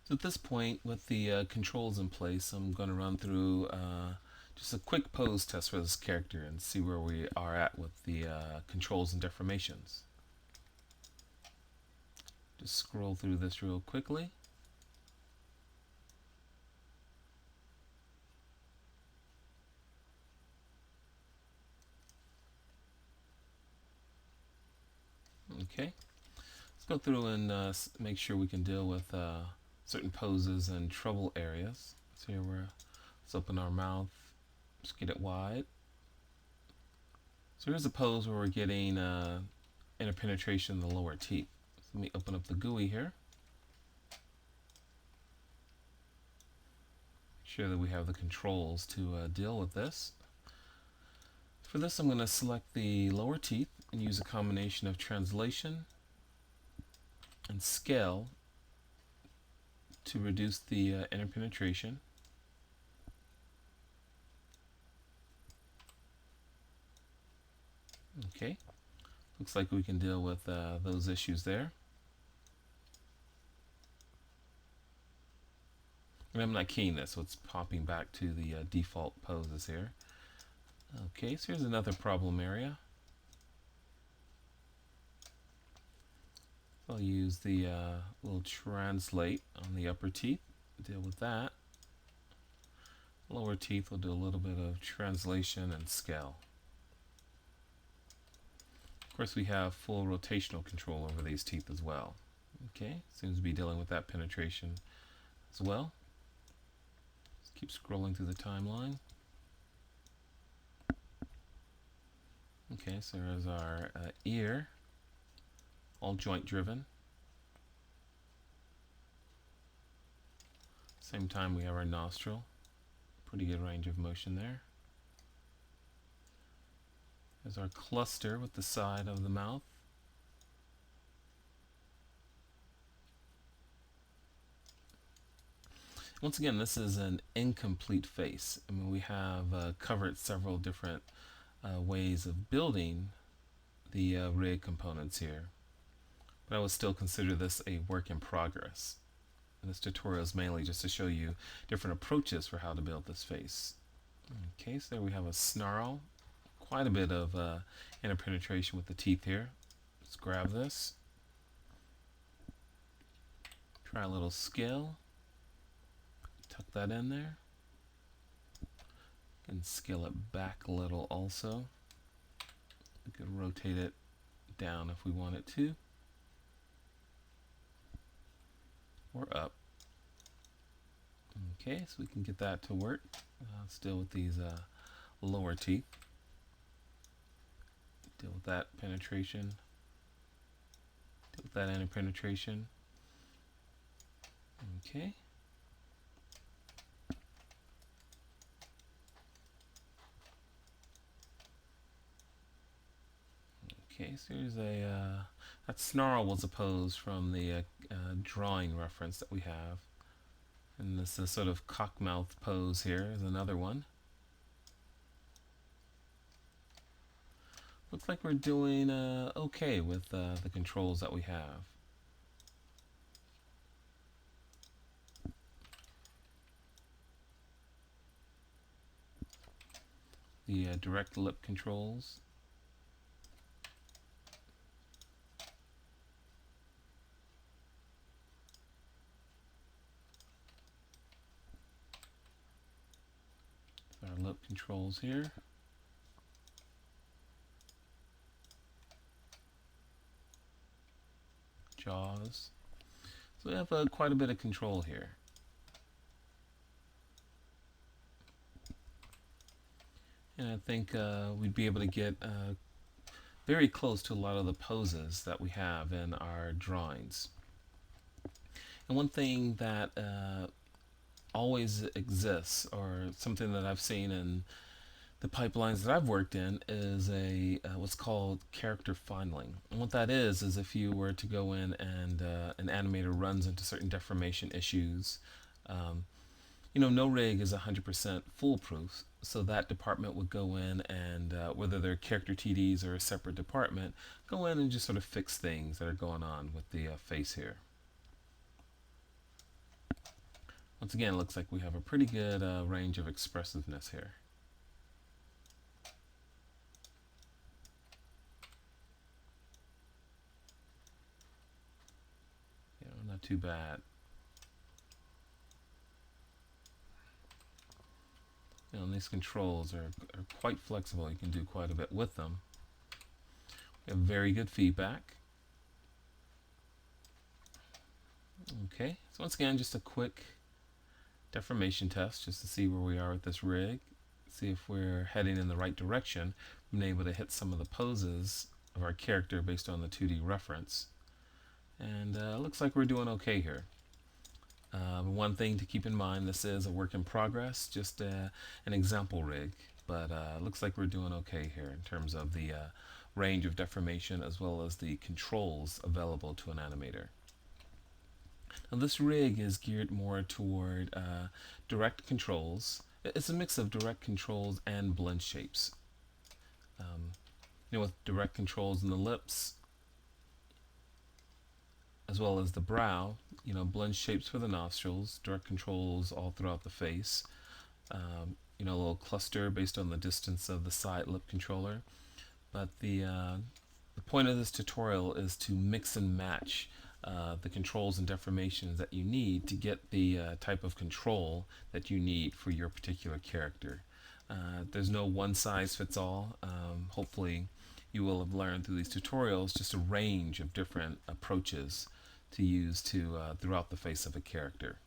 So at this point, with the controls in place, I'm going to run through just a quick pose test for this character and see where we are at with the controls and deformations. Just scroll through this real quickly. Okay, let's go through and make sure we can deal with certain poses and trouble areas. So here let's open our mouth, just get it wide. So here's a pose where we're getting interpenetration in the lower teeth. So let me open up the GUI here. Make sure that we have the controls to deal with this. For this, I'm going to select the lower teeth and use a combination of translation and scale to reduce the interpenetration. Okay, looks like we can deal with those issues there. And I'm not keying this, so it's popping back to the default poses here. Okay, so here's another problem area. I'll use the little translate on the upper teeth, deal with that. Lower teeth, we'll do a little bit of translation and scale. Of course, we have full rotational control over these teeth as well. Okay, seems to be dealing with that penetration as well. Let's keep scrolling through the timeline. Okay, so there's our ear, all joint driven. Same time we have our nostril, pretty good range of motion there. There's our cluster with the side of the mouth. Once again, this is an incomplete face. I mean, we have covered several different ways of building the rig components here, but I would still consider this a work in progress. And this tutorial is mainly just to show you different approaches for how to build this face. Okay, so there we have a snarl, quite a bit of interpenetration with the teeth here. Let's grab this, try a little scale, tuck that in there, and scale it back a little also. We could rotate it down if we wanted to, or up. Okay, so we can get that to work. Still with these lower teeth. Deal with that penetration. Deal with that interpenetration. Okay. Okay, so here's that snarl was a pose from the drawing reference that we have. And this is sort of cockmouth pose here is another one. Looks like we're doing okay with the controls that we have. The direct lip controls. Our lip controls here. Jaws. So we have quite a bit of control here. And I think we'd be able to get very close to a lot of the poses that we have in our drawings. And one thing that always exists, or something that I've seen in the pipelines that I've worked in, is a what's called character fondling. And what that is if you were to go in and an animator runs into certain deformation issues. You know, no rig is 100% foolproof, so that department would go in and whether they're character TDs or a separate department, go in and just sort of fix things that are going on with the face here. Once again, it looks like we have a pretty good range of expressiveness here. Not too bad. And these controls are quite flexible. You can do quite a bit with them. We have very good feedback. Okay, so once again, just a quick deformation test just to see where we are with this rig. See if we're heading in the right direction. We've been able to hit some of the poses of our character based on the 2D reference. And looks like we're doing okay here. One thing to keep in mind, this is a work in progress, just an example rig, but looks like we're doing okay here in terms of the range of deformation as well as the controls available to an animator. Now this rig is geared more toward direct controls. It's a mix of direct controls and blend shapes. With direct controls in the lips as well as the brow, blend shapes for the nostrils, direct controls all throughout the face. A little cluster based on the distance of the side lip controller. But the point of this tutorial is to mix and match the controls and deformations that you need to get the type of control that you need for your particular character. There's no one size fits all. Hopefully you will have learned through these tutorials just a range of different approaches to use throughout the face of a character.